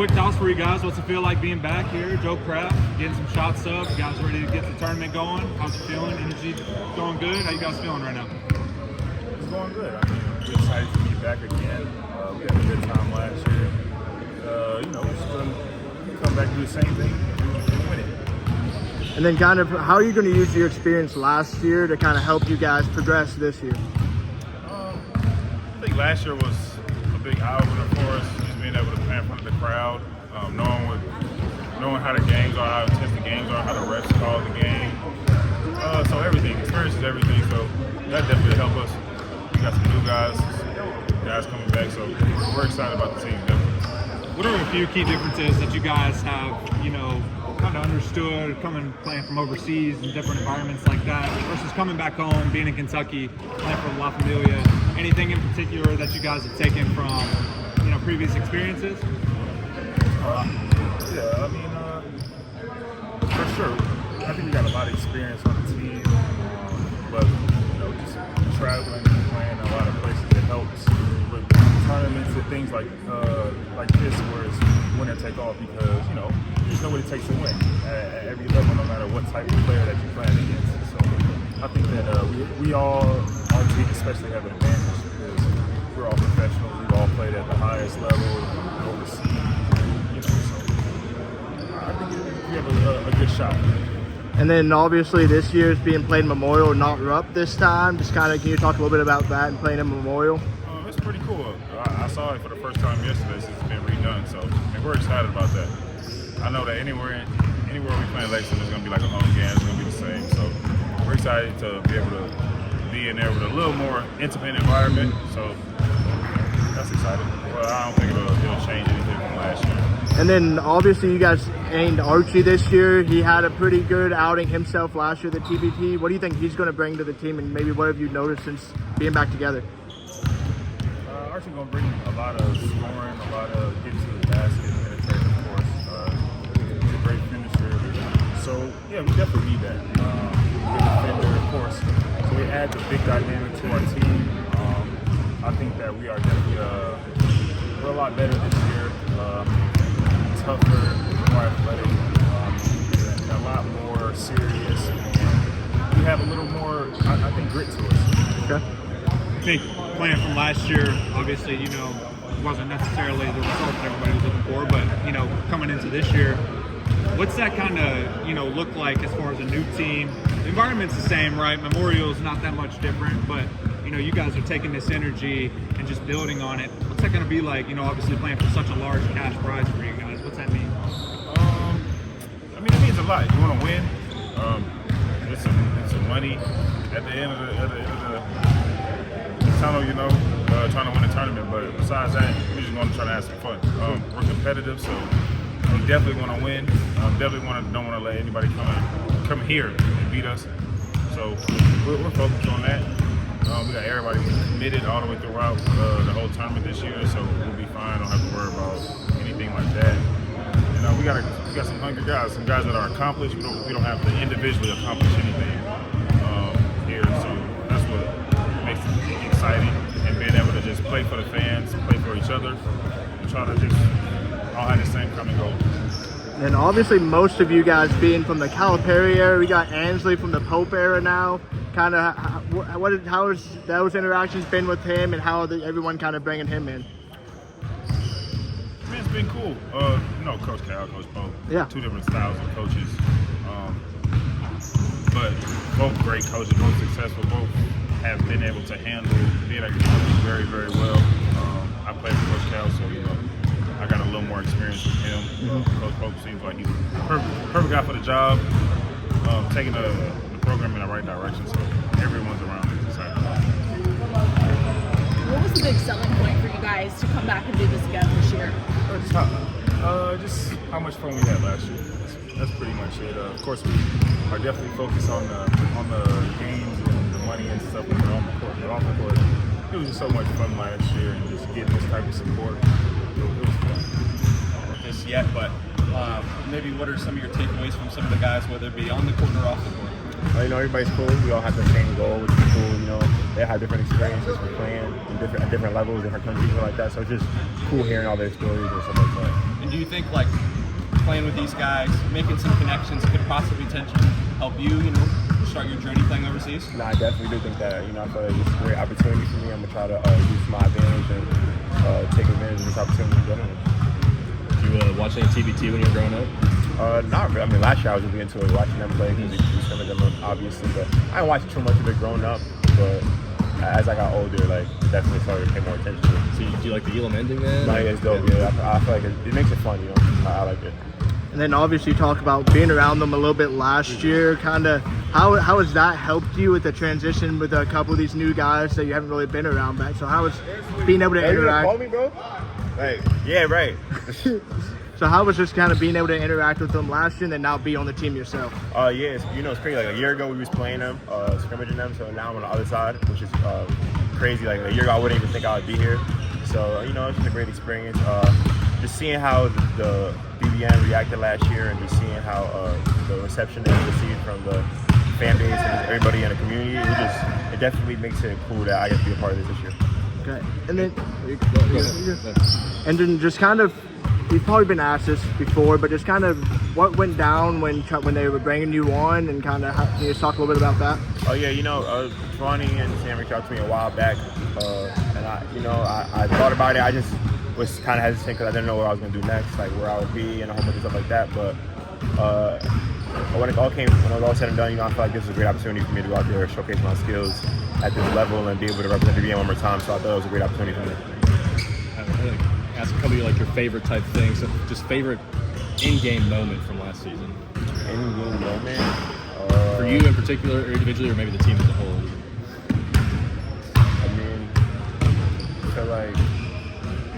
quick toss for you guys. What's it feel like being back here? Joe Kraft, getting some shots up. You guys ready to get the tournament going? How's it feeling? Energy going good? How you guys feeling right now? It's going good. I mean, we're excited to be back again. We had a good time last year. We're just going to come back and do the same thing and win it. And then kind of how are you going to use your experience last year to kind of help you guys progress this year? I think last year was a big eye-opener for us, just being able to play in front of the crowd, knowing how the games are, how intense the games are, how the refs call the game. So everything, experience is everything, so that definitely helped us. We got some new guys coming back, so we're excited about the team, definitely. What are a few key differences that you guys have, kind of understood playing from overseas in different environments like that versus coming back home, being in Kentucky, playing for LaFamilia? Anything in particular that you guys have taken from, previous experiences? For sure. I think we got a lot of experience on the team, but just traveling and playing a lot of places, it helps with tournaments and things like this, where it's winner take all, because you just know what it takes to win at every level, no matter what type of player that you're playing against. So I think that our team especially have an advantage because we're all professionals. We've all played at the highest level overseas. So I think we have a good shot. And then obviously this year is being played in Memorial, not Rupp this time. Just kind of, can you talk a little bit about that and playing in Memorial? It's pretty cool. I saw it for the first time yesterday since it's been redone, so we're excited about that. I know that anywhere we play in Lexington, it's going to be like a home game. It's going to be the same. So we're excited to be able to be in there with a little more intimate environment. So that's exciting. Well, I don't think it'll change anything from last year. And then obviously you guys aimed Archie this year. He had a pretty good outing himself last year at the TBT. What do you think he's going to bring to the team, and maybe what have you noticed since being back together? Archie's going to bring a lot of scoring, a lot of getting to the basket, penetrating, of course. He's a great finisher. So, yeah, we definitely need that. Good defender, of course. So we add the big dynamic to our team. I think that we are definitely we're a lot better this year. Tougher, more athletic, and a lot more serious. And we have a little more, I think, grit to us. Okay. I think playing from last year, obviously, wasn't necessarily the result that everybody was looking for, but, coming into this year, what's that kind of, look like as far as a new team? The environment's the same, right? Memorial's not that much different, but, you guys are taking this energy and just building on it. What's that going to be like, obviously playing for such a large cash prize for you guys? What's that mean? It means a lot. You want to win. It's some money at the end of the tunnel, trying to win a tournament. But besides that, we're just going to try to have some fun. We're competitive, so we definitely want to win. Definitely don't want to let anybody come here and beat us. So we're focused on that. We got everybody committed all the way throughout the whole tournament this year, so we'll be fine. Don't have to worry about anything like that. And we got some hungry guys, some guys that are accomplished. We don't have to individually accomplish anything here, so that's what makes it exciting. And being able to just play for the fans, play for each other, and try to just all have the same common goal. And obviously most of you guys being from the Calipari era, we got Ansley from the Pope era now. Kind of, how has those interactions been with him, and how are everyone kind of bringing him in? It's been cool. Coach Cal, Coach Pope. Yeah. Two different styles of coaches. But both great coaches, both successful, both have been able to handle being a coach very, very well. I played with Coach Cal, so I got a little more experience with him. Mm-hmm. Coach Pope seems like he's the perfect guy for the job, taking the program in the right direction, so everyone's around is excited. What was the big selling point for you guys to come back and do this again this year? Just how much fun we had last year. That's pretty much it. Of course, we are definitely focused on the games and the money and stuff when we're on the court. But off the court, it was just so much fun last year, and just getting this type of support. It was fun. This yet, but maybe what are some of your takeaways from some of the guys, whether it be on the court or off the court? Everybody's cool. We all have the same goal, which is cool. They have different experiences from playing at different levels, different countries, and like that. So it's just cool hearing all their stories and stuff like that. And do you think like playing with these guys, making some connections could possibly potentially help you, start your journey playing overseas? No, I definitely do think that. I feel like it's a great opportunity for me. I'm gonna try to use my advantage and take advantage of this opportunity in general. Did you watch any TBT when you were growing up? Not really. I mean, last year I was really into it, watching them play because we some of them obviously, but I didn't watch too much of it growing up. But as I got older, like definitely started to pay more attention to it. So do you like the Elam ending then? No, it's dope. Yeah, I feel like it makes it fun. I like it. And then obviously you talk about being around them a little bit last year. Kind of how has that helped you with the transition with a couple of these new guys that you haven't really been around back? So how is being able to interact? Call me, bro. Hey, yeah, right. So how was just kind of being able to interact with them last year and then now be on the team yourself? Yeah, it's crazy. Like a year ago we was playing them, scrimmaging them. So now I'm on the other side, which is crazy. Like a year ago I wouldn't even think I would be here. So it's just a great experience. Just seeing how the BBN reacted last year and just seeing how the reception they received from the fan base and everybody in the community, it definitely makes it cool that I get to be a part of this year. Okay. And then just kind of, you've probably been asked this before, but just kind of what went down when they were bringing you on, and kind of can you just talk a little bit about that? Oh yeah, Ronnie and Sam reached out to me a while back, and I thought about it. I just was kind of hesitant because I didn't know what I was going to do next, like where I would be and a whole bunch of stuff like that. But when it was all said and done, I felt like this was a great opportunity for me to go out there and showcase my skills at this level and be able to represent the BBN one more time. So I thought it was a great opportunity for me. Ask a couple of your favorite type things, so just favorite in-game moment from last season. In-game moment? For you in particular, or individually, or maybe the team as a whole? I feel like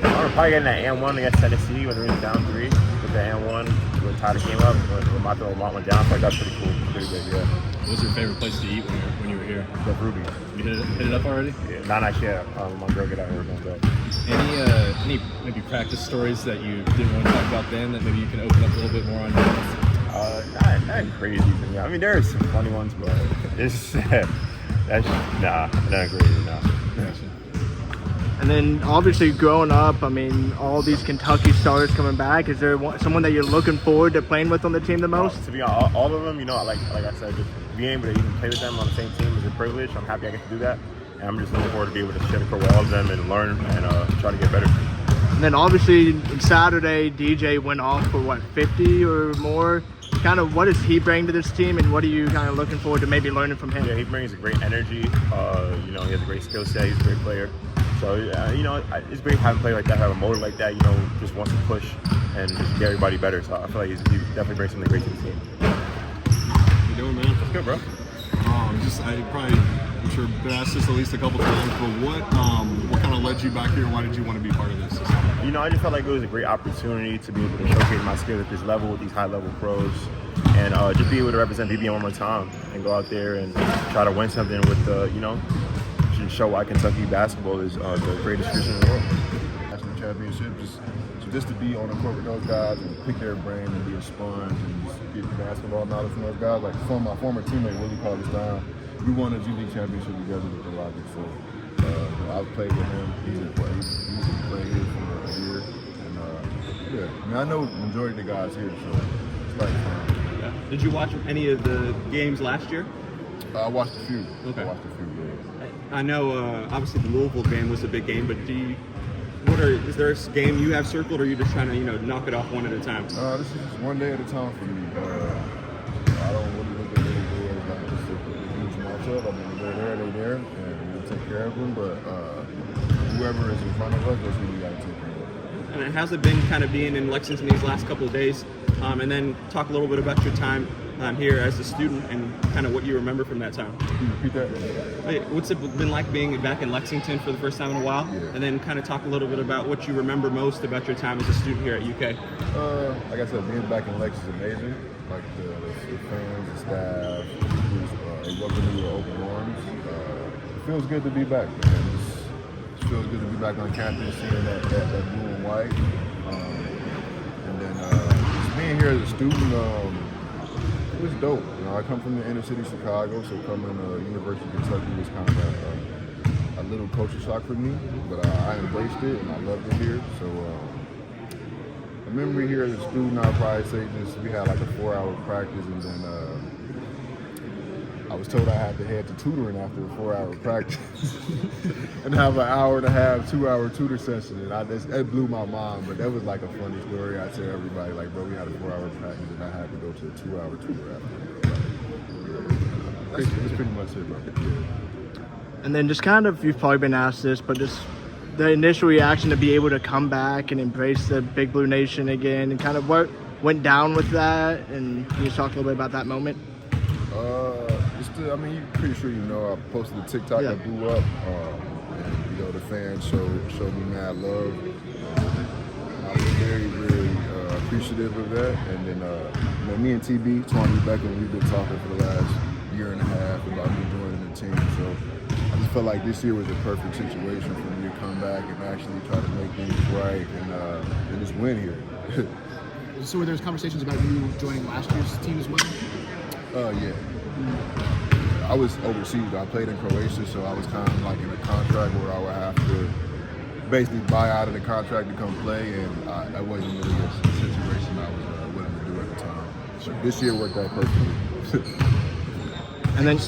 I'm probably getting that and one against Tennessee when we were down 3 with the and one when Tyler came up, when my throw went down. So that's pretty cool, pretty good, yeah. What was your favorite place to eat when you were here? The Ruby. You hit it up already? Yeah, not yet. My girl get out here going to go. Any maybe practice stories that you didn't want to talk about then that maybe you can open up a little bit more on? Not crazy for me. I mean, there are some funny ones, but it's not crazy. Nah. And then obviously growing up, I mean, all these Kentucky stars coming back. Is there someone that you're looking forward to playing with on the team the most? To be honest, all of them, like I said, just being able to even play with them on the same team is a privilege. I'm happy I get to do that. And I'm just looking forward to be able to share the court with all of them and learn and try to get better. And then obviously Saturday, DJ went off for 50 or more. Kind of what does he bring to this team, and what are you kind of looking forward to maybe learning from him? Yeah, he brings a great energy. He has a great skill set. He's a great player. So, it's great having a player like that, have a motor like that, just wants to push and just get everybody better. So I feel like he definitely brings something great to the team. How you doing, man? That's good, bro. I'm sure been asked this at least a couple times, but what kind of led you back here? Why did you want to be part of this? I just felt like it was a great opportunity to be able to showcase my skills at this level with these high-level pros, and just be able to represent BBN one more time and go out there and try to win something with show why Kentucky basketball is the greatest tradition in the world. National championship, just to be on the court with those guys and pick their brain and be a sponge and just get basketball knowledge from those guys. Like my former teammate Willie called us down. We won a G League championship together with the Rockets, so I've played with him. He's played here for a year, and I know the majority of the guys here, so it's like fun. Yeah. Did you watch any of the games last year? I watched a few. Okay. I watched a few games. I know, obviously the Louisville game was a big game, but is there a game you have circled, or are you just trying to, knock it off one at a time? This is just one day at a time for me. I don't really look at Louisville as like just a huge matchup. I mean, they're there, and we'll take care of them. But whoever is in front of us, that's who we got to take care of. And how's it been kind of being in Lexington these last couple of days? And then talk a little bit about your time here as a student and kind of what you remember from that time. Can you repeat that? What's it been like being back in Lexington for the first time in a while? Yeah. And then kind of talk a little bit about what you remember most about your time as a student here at UK. Like I said, being back in Lex is amazing. Like the fans, the staff, they welcome you with open arms. It feels good to be back, man. It feels good to be back on campus, seeing that blue and white. And then just being here as a student, it was dope. I come from the inner city Chicago, so coming to University of Kentucky was kind of a little culture shock for me, but I embraced it and I loved it here. So, memory here as a student, I'd probably say just we had like a 4-hour practice, and then I was told I had to head to tutoring after a 4-hour practice and have an hour and a half, 2-hour tutor session. And that blew my mind, but that was like a funny story. I tell everybody, like, bro, we had a 4-hour practice and I had to go to a 2-hour tutor after. That's pretty much it, bro. And then just kind of, you've probably been asked this, but just the initial reaction to be able to come back and embrace the Big Blue Nation again, and kind of what went down with that, and can you just talk a little bit about that moment? I mean, you're pretty sure you know I posted a TikTok that blew up, and you know the fans showed me mad love. I was very, very appreciative of that. And then you know, me and TB, Tawny Beckham, we've been talking for the last year and a half about me joining the team. So I just felt like this year was a perfect situation for me to come back and actually try to make things right and just win here. So were there conversations about you joining last year's team as well? Yeah. I was overseas. I played in Croatia, so I was kind of like in a contract where I would have to basically buy out of the contract to come play, and that wasn't really a situation I was willing to do at the time. So this year worked out perfectly. And then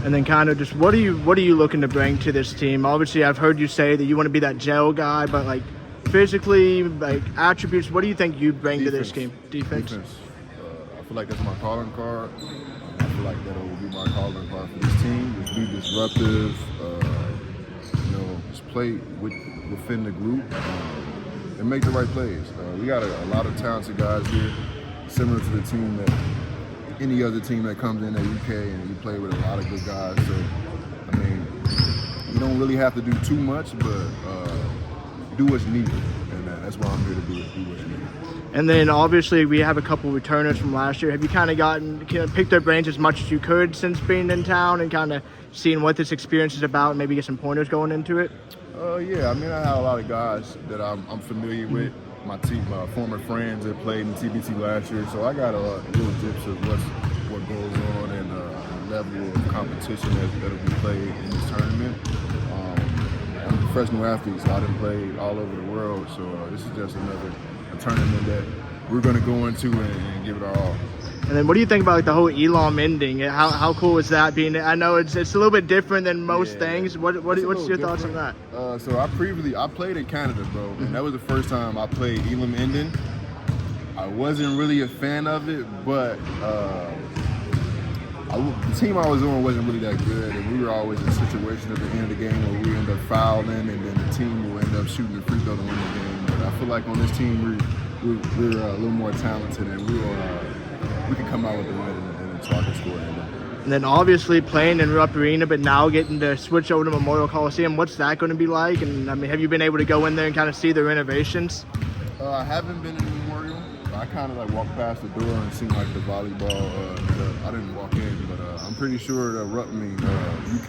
And then kind of just what are you looking to bring to this team? Obviously, I've heard you say that you want to be that gel guy, but like physically, like attributes, what do you think you bring to this game? Defense. I feel like that's my calling card. I feel like that will be my calling card for this team. Just be disruptive. You know, just play within the group and make the right plays. We got a lot of talented guys here, similar to the team that any other team that comes in at UK, and you play with a lot of good guys. So, I mean, you don't really have to do too much, but do what's needed, and that's why I'm here to do what's needed. And then obviously we have a couple returners from last year. Have you kind of picked their brains as much as you could since being in town and kind of seeing what this experience is about, and maybe get some pointers going into it? Yeah, I mean, I have a lot of guys that I'm familiar with. My team, my former friends that played in TBT last year, so I got a little tips of what goes on and the level of competition that'll be played in this tournament. I'm a professional athlete, so I done played all over the world, so this is just a tournament that we're going to go into and give it our all. And then what do you think about like the whole Elam ending? How cool is that being? I know it's a little bit different than most things. What's your thoughts on that? So I played in Canada, bro, and that was the first time I played Elam ending. I wasn't really a fan of it, but the team I was on wasn't really that good, and we were always in a situation at the end of the game where we end up fouling, and then the team will end up shooting the free throw to win the game. But I feel like on this team we're a little more talented, and we can come out with the win and the target score. And then obviously playing in Rupp Arena, but now getting to switch over to Memorial Coliseum, what's that going to be like? And I mean, have you been able to go in there and kind of see the renovations? I haven't been in Memorial. I kind of like walked past the door and seen like the volleyball. I didn't walk in, but I'm pretty sure that UK,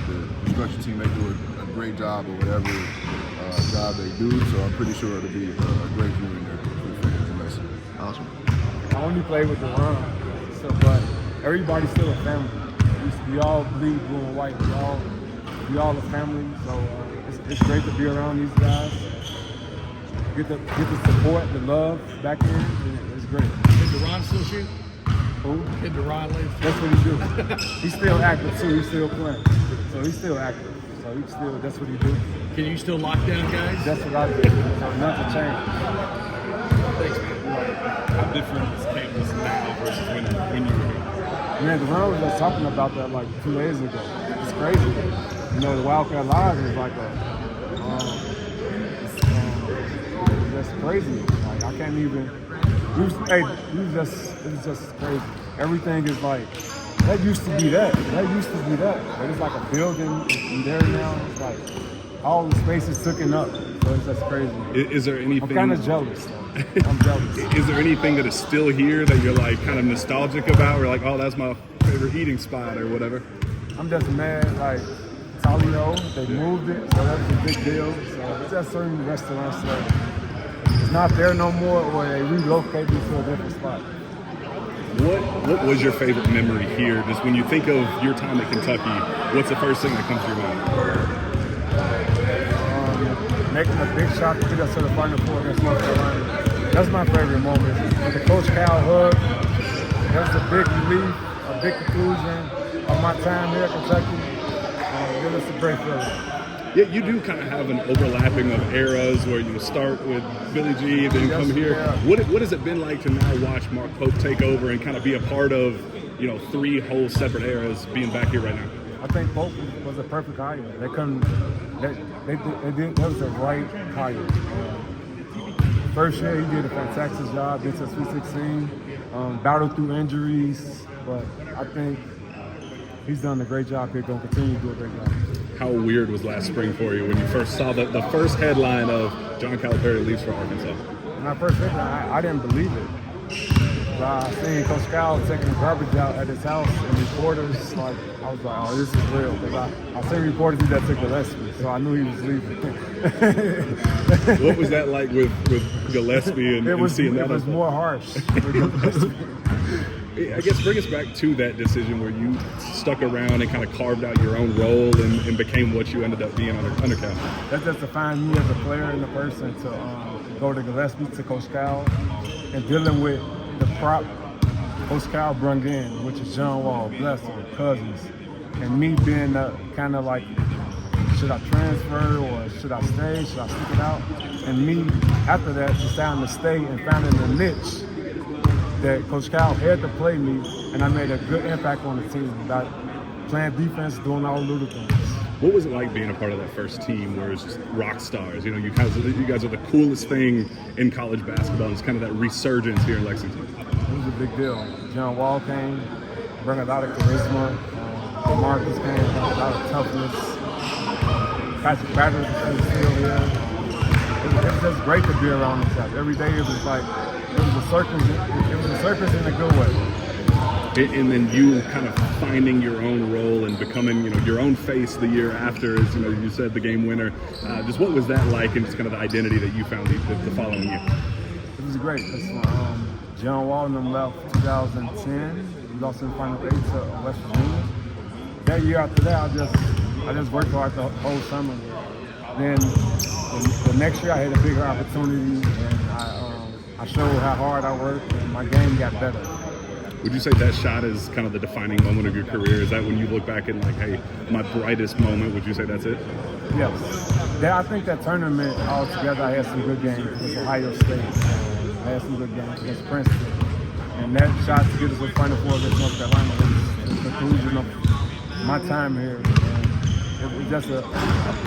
the construction team, they do a great job or whatever job they do. So I'm pretty sure it'll be a great view in there for the fans and us. Awesome. I only play with LeBron, but everybody's still a family. We all bleed blue and white. We all a family. So it's great to be around these guys. Get the support, the love back here. It's great. Did Deron still shoot? Who? Did Deron live? That's what he do. He's still active too. He's still playing. So he's still active. So that's what he do. Can you still lock down guys? That's what I do. So nothing changed. Thanks, man. How different is campus now versus when you were here? Man, Deron was just talking about that like 2 days ago. It's crazy. You know, the Wildcat Live is like that's crazy. Like I can't even. It was just crazy. Everything is like that used to be that. That used to be that. But it's like a building in there now. It's like all the space is taken up. So it's just crazy. Is there anything? I'm kind of jealous. I'm jealous. Is there anything that is still here that you're like kind of nostalgic about, or like, oh, that's my favorite eating spot or whatever? I'm just mad, like Toledo, they moved it, so that was a big deal. So it's just certain restaurants that it's not there no more, or they relocated to a different spot. What was your favorite memory here? Just when you think of your time at Kentucky, what's the first thing that comes to your mind? Making a big shot to get us to the Final Four against North Carolina. That's my favorite moment. With the Coach Cal hug, that's a big relief, a big conclusion of my time here at Kentucky. It was a great feeling. Yeah, you do kind of have an overlapping of eras where you start with Billy G, then come here. Yeah. What has it been like to now watch Mark Pope take over and kind of be a part of, 3 whole separate eras being back here right now? I think Pope was a perfect hire. They couldn't. They did. That was the right hire. First year, he did a fantastic job. Did to Sweet 16, battled through injuries, but I think he's done a great job here. Going to continue to do a great job. How weird was last spring for you when you first saw the first headline of John Calipari leaves for Arkansas? When I first heard that, I didn't believe it. I seen Coach Cal taking the garbage out at his house, and reporters, I was like, oh, this is real. Because I seen reporters do that to Gillespie, so I knew he was leaving. What was that like with Gillespie and seeing that? It was more harsh. I guess bring us back to that decision where you stuck around and kind of carved out your own role and became what you ended up being under Cal. That just defined me as a player and a person to go to Gillespie, to Coach Cal, and dealing with the prop Coach Cal brought in, which is John Wall, Blessing, Cousins, and me being kind of like, should I transfer or should I stay? Should I stick it out? And me, after that, deciding to stay and finding the niche that Coach Cal had to play me, and I made a good impact on the team by playing defense, doing all the little things. What was it like being a part of that first team where it's just rock stars? You guys are the coolest thing in college basketball. It's kind of that resurgence here in Lexington. It was a big deal. John Wall came, brought a lot of charisma. Marcus came, brought a lot of toughness. Patrick Patterson is still here. It was just great to be around these guys. Every day it was like, it was a circus in a good way. And then you kind of finding your own role and becoming, your own face the year after, as you said, the game winner. Just what was that like, and just kind of the identity that you found the following year? It was great. John Wall and them left 2010. We lost in the Final 8 to West Virginia. That year after that, I just worked hard the whole summer. Then the next year, I had a bigger opportunity, and I showed how hard I worked, and my game got better. Would you say that shot is kind of the defining moment of your career? Is that when you look back and like, hey, my brightest moment, would you say that's it? Yes. I think that tournament altogether, I had some good games against Ohio State. I had some good games against Princeton. And that shot to get us to the Final Four against North Carolina was the conclusion of my time here. And it was just a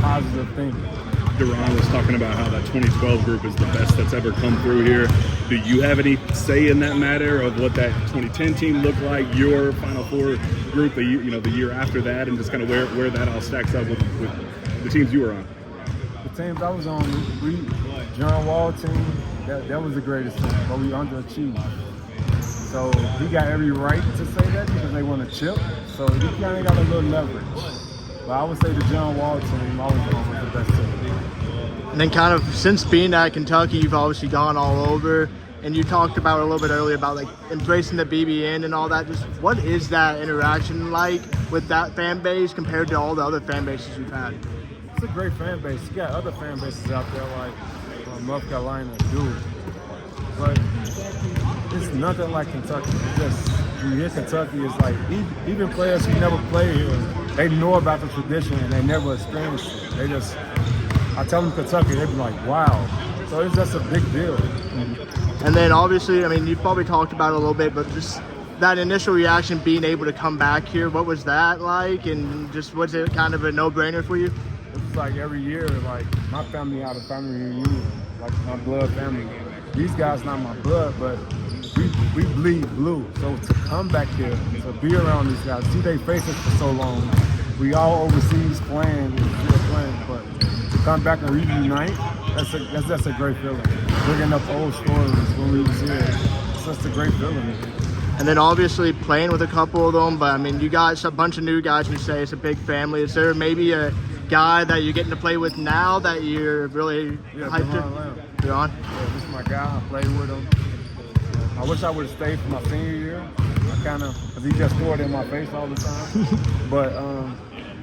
positive thing. Duran was talking about how that 2012 group is the best that's ever come through here. Do you have any say in that matter of what that 2010 team looked like, your Final Four group, the year after that, and just kind of where that all stacks up with the teams you were on? The teams I was on, John Wall team, that was the greatest team, but we underachieved. So he got every right to say that because they want to chip. So he kind of got a little leverage. But I would say the John Wall team I was on was the best team. And then kind of since being at Kentucky, you've obviously gone all over, and you talked about a little bit earlier about like embracing the BBN and all that. Just what is that interaction like with that fan base compared to all the other fan bases you've had? It's a great fan base. You got other fan bases out there like North Carolina, Duke, but it's nothing like Kentucky. It's just when you hear Kentucky, it's like even players who never played here, they know about the tradition and they never experienced it. I tell them Kentucky, they'd be like, wow. So it's just a big deal. And then obviously, I mean, you probably talked about it a little bit, but just that initial reaction, being able to come back here, what was that like? And just was it kind of a no-brainer for you? It was like every year, like my family had a family reunion, like my blood family. These guys not my blood, but we bleed blue. So to come back here, to be around these guys, see their faces for so long. We all overseas playing, but to come back and reunite, that's a great feeling. Bringing up old stories when we was here, it's just a great feeling. And then obviously playing with a couple of them, but I mean, you guys, a bunch of new guys, you say it's a big family. Is there maybe a guy that you're getting to play with now that you're really hyped to? Duran? Yeah, this is my guy. I played with him. I wish I would have stayed for my senior year. Because he just threw it in my face all the time. But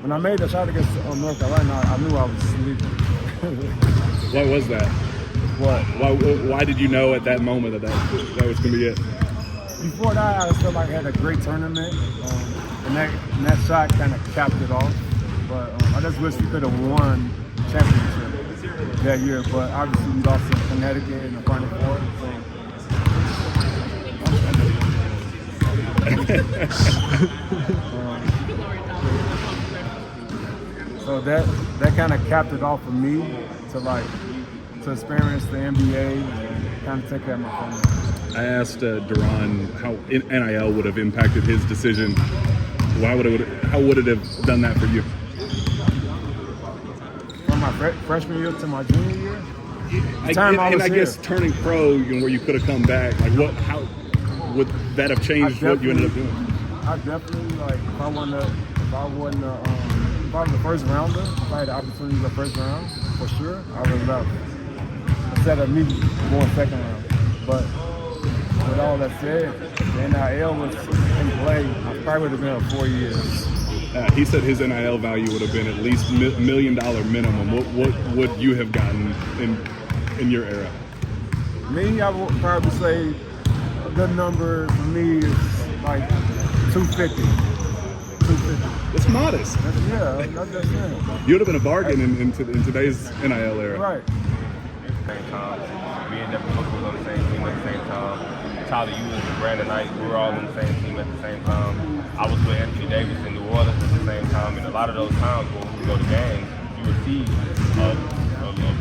when I made the shot against North Carolina, I knew I was leaving. What was that? What? Why did you know at that moment that was going to be it? Before that, I felt like I had a great tournament, and that shot kind of capped it off. But I just wish we could have won championship that year. But obviously, we lost to Connecticut in the Final Four. So that kind of capped it off for me to experience the NBA and kind of take that my family. I asked Duran how NIL would have impacted his decision. How would it have done that for you? From my freshman year to my junior year? I guess turning pro, where you could have come back, how would that have changed what you ended up doing? I definitely, if I was the first rounder, if I had the opportunity to go first round, for sure, I would have left. Instead of me going second round. But with all that said, the NIL was in play. I probably would have been 4 years. He said his NIL value would have been at least $1 million minimum. What would you have gotten in your era? Me, I would probably say a good number for me is like 250. 250. It's modest. That's it. You would have been a bargain in today's NIL era. Right. Same time. Me and Devin Booker was on the same team at the same time. Tyler Ewing and Brandon Knight, we were all on the same team at the same time. I was with Anthony Davis in New Orleans at the same time, and a lot of those times when we go to games, you would see a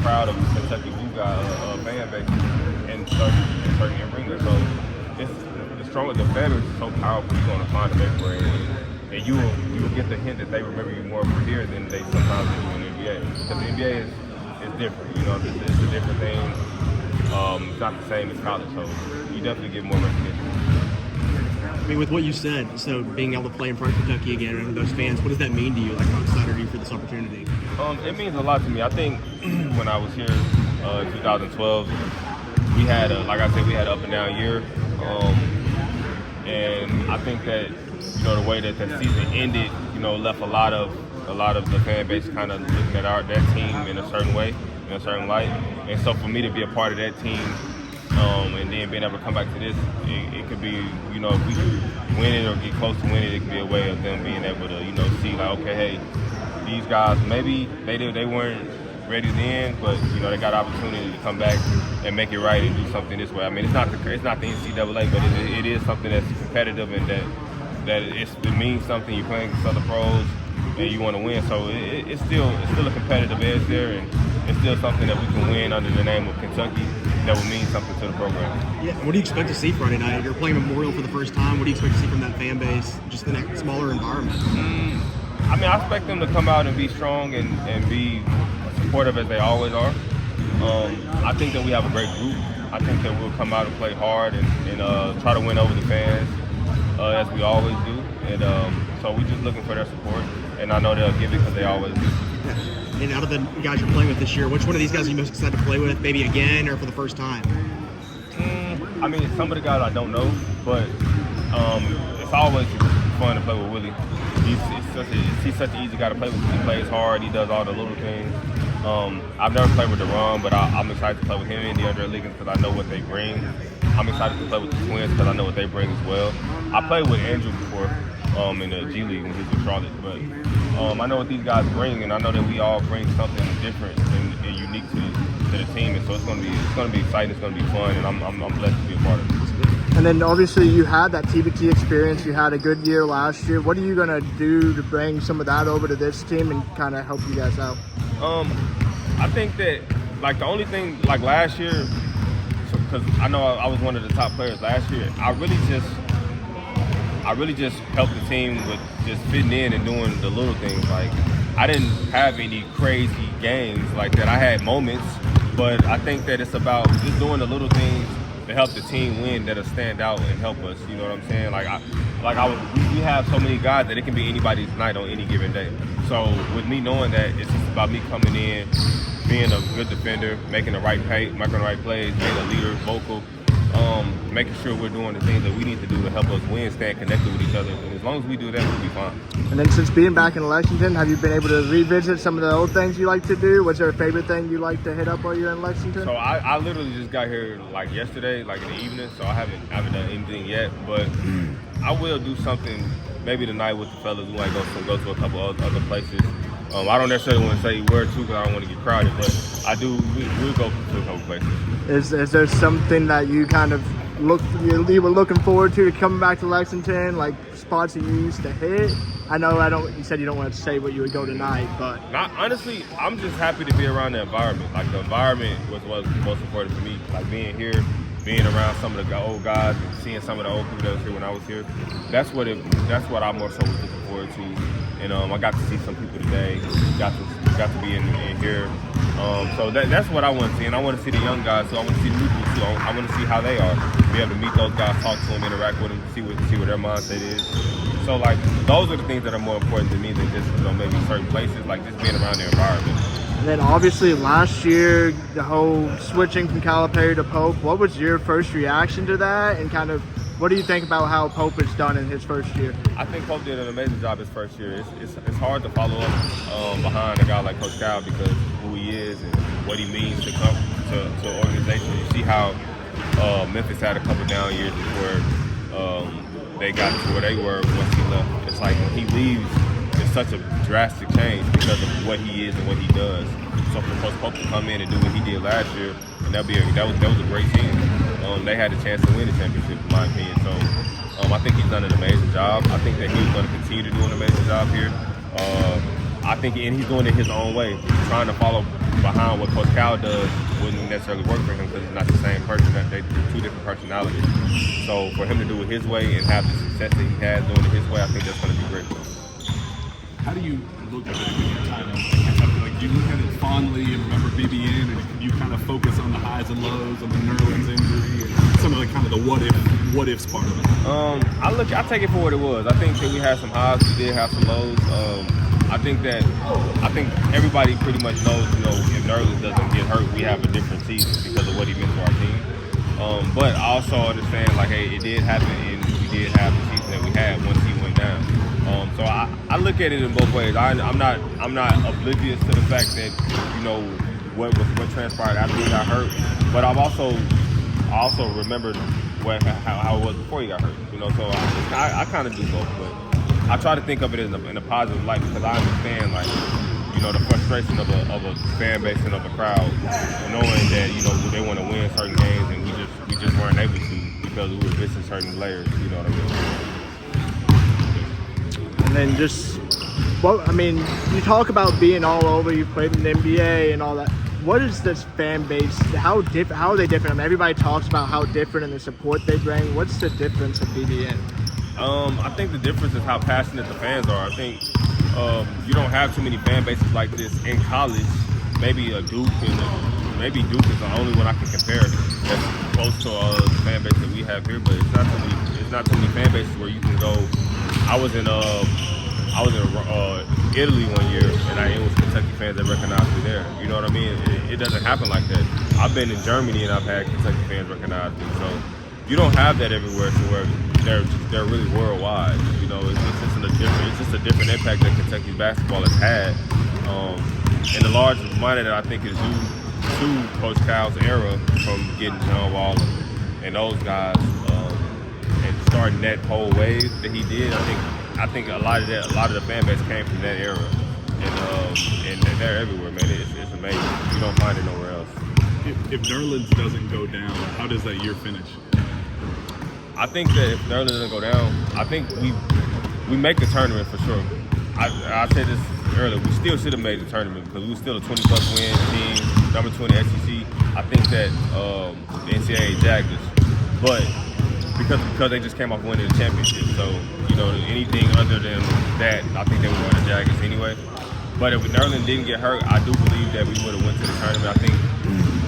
crowd of Kentucky Blue guy fan base in certain arenas. So the stronger the better. It's so powerful. You're going to find them everywhere, and you will get the hint that they remember you more from here than they sometimes do in the NBA. Because the NBA is different. It's a different thing. It's not the same as college, so you definitely get more recognition. I mean, with what you said, so being able to play in front of Kentucky again and those fans, what does that mean to you? How excited are you for this opportunity? It means a lot to me. I think when I was here in 2012, we had, like I said, we had an up and down year. And I think that, the way that the season ended, left a lot of the fan base kind of looking at that team in a certain way, in a certain light. And so for me to be a part of that team, and then being able to come back to this, it could be, if we win it or get close to winning, it could be a way of them being able to, see okay, hey, these guys, maybe they weren't ready then, but they got an opportunity to come back and make it right and do something this way. I mean, it's not the NCAA, but it is something that's competitive and that it means something. You're playing against other pros and you want to win, so it's still a competitive edge there, and it's still something that we can win under the name of Kentucky that will mean something to the program. Yeah. What do you expect to see Friday night? You're playing Memorial for the first time. What do you expect to see from that fan base, just in that smaller environment? I mean, I expect them to come out and be strong and be supportive as they always are. I think that we have a great group. I think that we'll come out and play hard and try to win over the fans as we always do. And so we're just looking for their support, and I know they'll give it because they always do. And out of the guys you're playing with this year, which one of these guys are you most excited to play with, maybe again or for the first time? I mean, some of the guys I don't know, but it's always fun to play with Willie. He's such an easy guy to play with. He plays hard. He does all the little things. I've never played with Deron, but I'm excited to play with him and the other leaguers because I know what they bring. I'm excited to play with the Twins because I know what they bring as well. I played with Andrew before in the G League when he was with Charlotte, but I know what these guys bring, and I know that we all bring something different and unique to the team, and so it's going to be exciting. It's going to be fun, and I'm blessed to be a part of it. And then obviously you had that TBT experience. You had a good year last year. What are you gonna do to bring some of that over to this team and kind of help you guys out? I think that the only thing last year, because I know I was one of the top players last year. I really just helped the team with just fitting in and doing the little things. I didn't have any crazy games like that. I had moments, but I think that it's about just doing the little things to help the team win that'll stand out and help us. You know what I'm saying? We have so many guys that it can be anybody's night on any given day. So with me knowing that, it's just about me coming in, being a good defender, making the right plays, being a leader, vocal, making sure we're doing the things that we need to do to help us win, staying connected with each other. And as long as we do that, we'll be fine. And then since being back in Lexington, have you been able to revisit some of the old things you like to do? Was there a favorite thing you like to hit up while you're in Lexington? So I literally just got here like yesterday, like in the evening, so I haven't done anything yet. But I will do something maybe tonight with the fellas. We might go to a couple other places. I don't necessarily want to say where to because I don't want to get crowded, but I do. We'll go to a couple places. Is there something that you kind of you were looking forward to coming back to Lexington, like spots that you used to hit? You said you don't want to say where you would go tonight, but honestly, I'm just happy to be around the environment. Like the environment was most important for me. Like being here, being around some of the old guys, and seeing some of the old people that was here when I was here. That's what I more so was looking forward to. And I got to see some people today. Got to be in here. So that's what I want to see. And I want to see the young guys. So I want to see new people too. I want to see how they are. Be able to meet those guys, talk to them, interact with them, see what their mindset is. So like those are the things that are more important to me than just maybe certain places. Like just being around the environment. And then obviously last year, the whole switching from Calipari to Pope. What was your first reaction to that, and kind of what do you think about how Pope has done in his first year? I think Pope did an amazing job his first year. It's hard to follow up behind a guy like Coach Cal because who he is and what he means to come to an organization. You see how Memphis had a couple down years before they got to where they were once he left. It's like when he leaves, it's such a drastic change because of what he is and what he does. So for Coach Pope to come in and do what he did last year, and that was a great team. They had a chance to win the championship, in my opinion. So I think he's done an amazing job. I think that he's going to continue to do an amazing job here. I think, and he's doing it his own way. Trying to follow behind what Coach Cal does wouldn't necessarily work for him because it's not the same person. They're two different personalities. So for him to do it his way and have the success that he has doing it his way, I think that's going to be great. How do you look at it in your time? Like, do you look at it fondly and remember BBN, and you kind of focus on the highs and lows of the Nerlens injury and some of the kind of the what ifs part of it? I take it for what it was. I think that we had some highs, we did have some lows. I think everybody pretty much knows, if Nerlens doesn't get hurt, we have a different season because of what he meant to our team. But I also understand, like, hey, it did happen, and we did have the season that we had once he went down. So I look at it in both ways. I'm not oblivious to the fact that what transpired after he got hurt, but I also remembered how it was before he got hurt. So I kind of do both, but I try to think of it in a positive light because I understand the frustration of a fan base and of a crowd, knowing that they want to win certain games and we just weren't able to because we were missing certain layers. You know what I mean? And then you talk about being all over. You played in the NBA and all that. What is this fan base? How are they different? Everybody talks about how different and the support they bring. What's the difference of BBN? I think the difference is how passionate the fans are. I think you don't have too many fan bases like this in college. Maybe Duke is the only one I can compare that's close to the fan base that we have here. But it's not too many fan bases where you can go. I was in Italy one year, and it was Kentucky fans that recognized me there. You know what I mean? It doesn't happen like that. I've been in Germany and I've had Kentucky fans recognize me. So you don't have that everywhere, to where they're really worldwide. It's just a different impact that Kentucky basketball has had, and the large amount of that I think is due to Coach Cal's era from getting John Wall and those guys. And starting that whole wave that he did, I think a lot of the fan base came from that era, and they're everywhere, man. It's amazing. You don't find it nowhere else. If Nerlens doesn't go down, how does that year finish? I think that if Nerlens doesn't go down, I think we make the tournament for sure. I said this earlier. We still should have made the tournament because we were still a 20+ win team, number 20 SEC. I think that the NCAA jagged us, but because they just came off winning the championship. So, anything other than that, I think they would want to jag us anyway. But if Nerlens didn't get hurt, I do believe that we would have went to the tournament. I think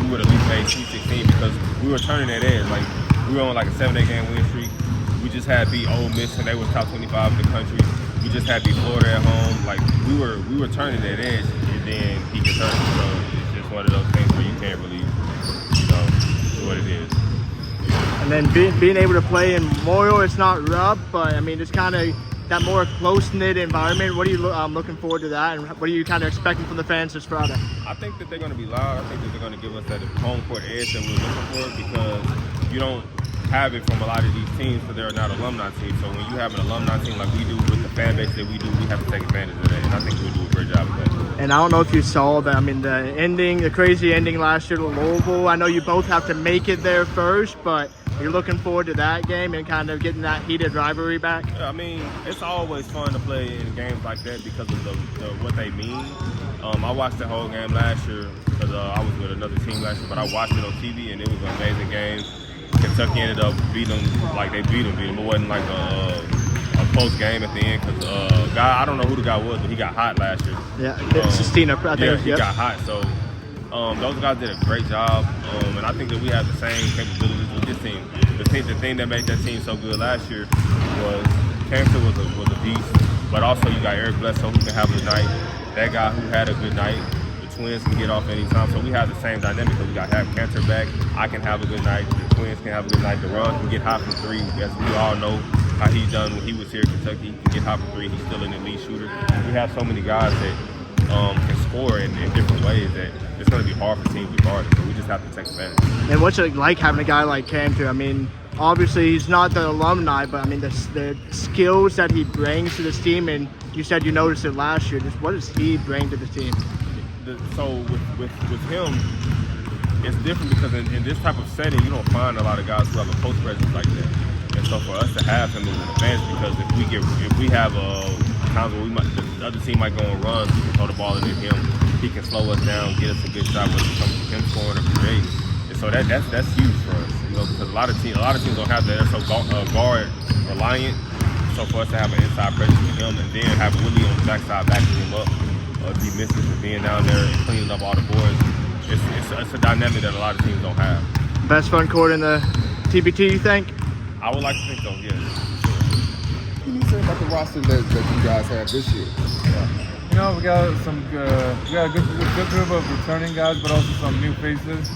we would have at least made Sweet 16 because we were turning that edge. Like, we were on like a 7-8 game win streak. We just had beat Ole Miss, and they were top 25 in the country. We just had beat Florida at home. Like, we were turning that edge, and then he gets hurt. So it's just one of those things where you can't really, do what it is. And then being able to play in Memorial, it's not rough, but I mean, it's kind of that more close-knit environment. What are you looking forward to that, and what are you kind of expecting from the fans this Friday? I think that they're going to be loud. I think that they're going to give us that home court edge that we're looking for, because you don't have it from a lot of these teams because they're not alumni teams. So when you have an alumni team like we do with the fan base that we do, we have to take advantage of that, and I think we'll do a great job of that. And I don't know if you saw that. I mean, the crazy ending last year to Louisville. I know you both have to make it there first, but you're looking forward to that game and kind of getting that heated rivalry back? Yeah, I mean, it's always fun to play in games like that because of what they mean. I watched the whole game last year because I was with another team last year, but I watched it on TV, and it was an amazing game. Kentucky ended up beating them like they beat them. It wasn't like a close game at the end because I don't know who the guy was, but he got hot last year. Yeah, Sistina, I think. He got hot. So those guys did a great job, and I think that we have the same capabilities with this team. The thing that made that team so good last year was Cantor was a beast, but also you got Eric Bledsoe who can have a night. That guy who had a good night. The Twins can get off anytime, so we have the same dynamic because we got Cantor back. I can have a good night. The Twins can have a good night. The Run can get hot from three, as we all know how he's done when he was here in Kentucky. He can get hot from three. He's still an elite shooter. We have so many guys that can score in different ways that it's going to be hard for teams to guard. So we just have to take advantage. And what's it like having a guy like Cantor? I mean, obviously he's not the alumni, but I mean the skills that he brings to this team, and you said you noticed it last year. Just what does he bring to the team? So with him, it's different because in this type of setting, you don't find a lot of guys who have a post presence like that. And so for us to have him is an advantage because if we have times where the other team might go on runs, we can throw the ball into him. He can slow us down, get us a good shot, whether it comes to him scoring or creating. And so that's huge for us, because a lot of teams don't have that. They're so guard reliant. So for us to have an inside presence with him and then have Willie on the backside backing him up, if he misses and being down there and cleaning up all the boards, it's a dynamic that a lot of teams don't have. Best front court in the TBT, you think? I would like to think so, yes. What can you say about the roster that you guys have this year? You know, we got a good group of returning guys, but also some new faces.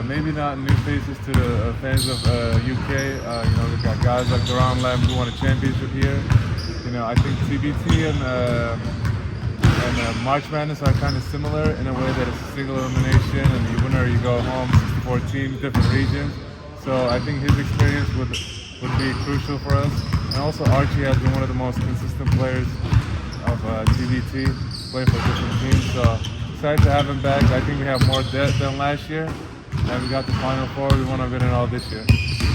Maybe not new faces to the fans of UK. You know, we've got guys like Duran Lem who won a championship here. You know, I think TBT and March Madness are kind of similar in a way that it's a single elimination, and you win or you go home, 64 teams, different regions. So I think his experience would be crucial for us. And also Archie has been one of the most consistent players of TBT, playing for different teams. So excited to have him back. I think we have more depth than last year, and we got the Final Four. We want to win it all this year.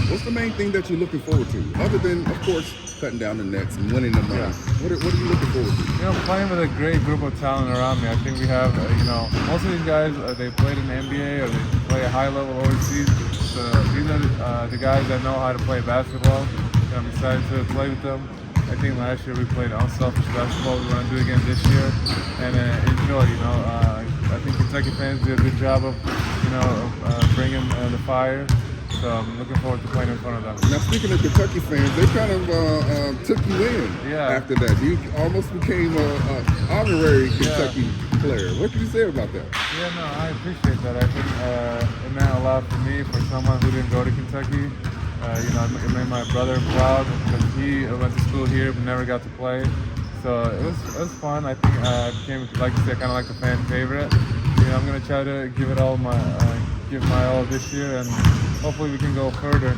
What's the main thing that you're looking forward to, other than, of course, cutting down the nets and winning the money? What are you looking forward to? You know, playing with a great group of talent around me. I think we have, you know, most of these guys, they played in the NBA or they play a high level overseas. So these are the guys that know how to play basketball. And I'm excited to play with them. I think last year we played unselfish basketball. We want to do it again this year and enjoy. You know, I think Kentucky fans did a good job of, you know, bringing the fire. So I'm looking forward to playing in front of them. Now, speaking of Kentucky fans, they kind of took you in after that. You almost became an honorary Kentucky player. What can you say about that? Yeah, no, I appreciate that. I think it meant a lot for me, for someone who didn't go to Kentucky. You know, it made my brother proud because he went to school here but never got to play. So it was fun. I think I became, like you said, kind of like a fan favorite. You know, I'm gonna try to give it all give my all this year, and hopefully we can go further.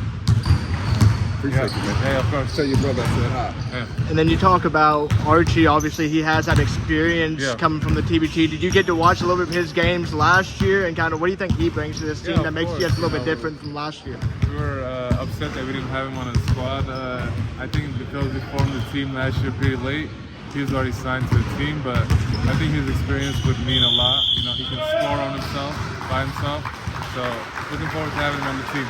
Appreciate you, man. Yeah, of course. Tell your brother I said hi. Yeah. And then you talk about Archie. Obviously, he has that experience coming from the TBT. Did you get to watch a little bit of his games last year, and kind of what do you think he brings to this team that makes you a little bit different from last year? We were upset that we didn't have him on the squad. I think because we formed the team last year pretty late, he was already signed to the team, but I think his experience would mean a lot. You know, he can score on himself, by himself. So looking forward to having him on the team.